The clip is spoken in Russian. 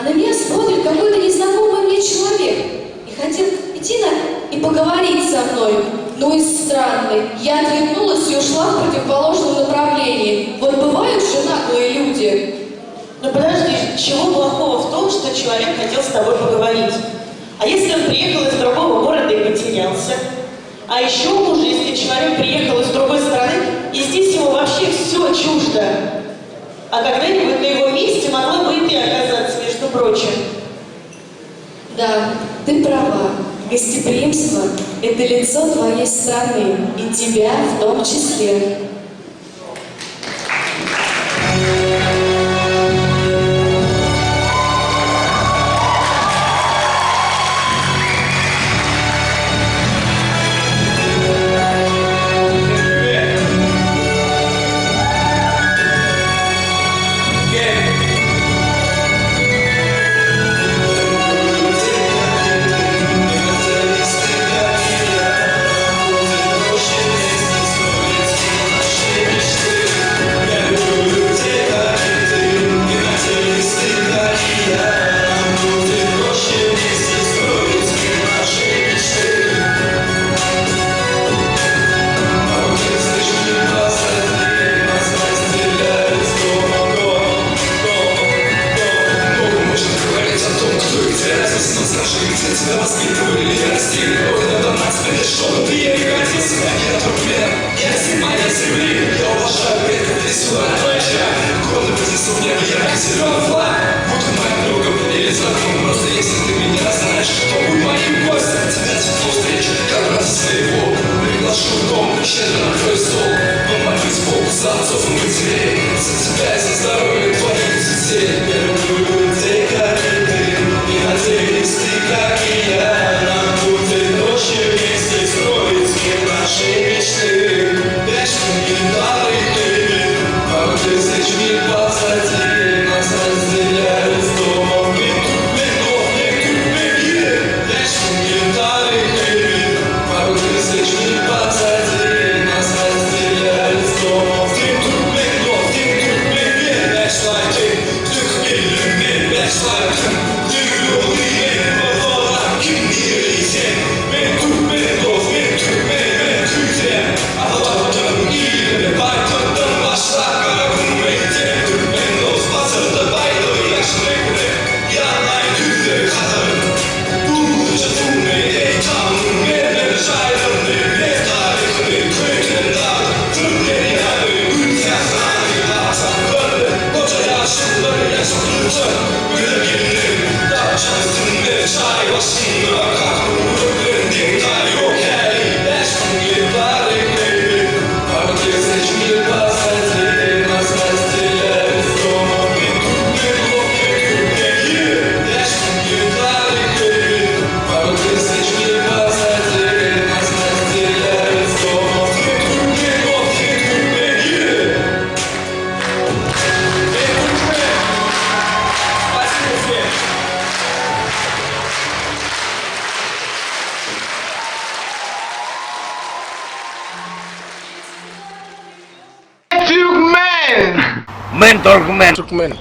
а на меня смотрит какой-то незнакомый мне человек и хотел идти и поговорить со мной. Ну и странный. Я отвернулась и ушла в противоположном направлении. Вот бывают же наглые люди. Ну подожди, чего плохого в том, что человек хотел с тобой поговорить? А если он приехал из другого города и потерялся? А еще хуже, если человек приехал из другой страны, и здесь ему вообще все чуждо. А когда-нибудь на его месте могла бы и ты оказаться, между прочим. Да, ты права. Гостеприимство – это лицо твоей страны, и тебя в том числе. Мен Туркмен.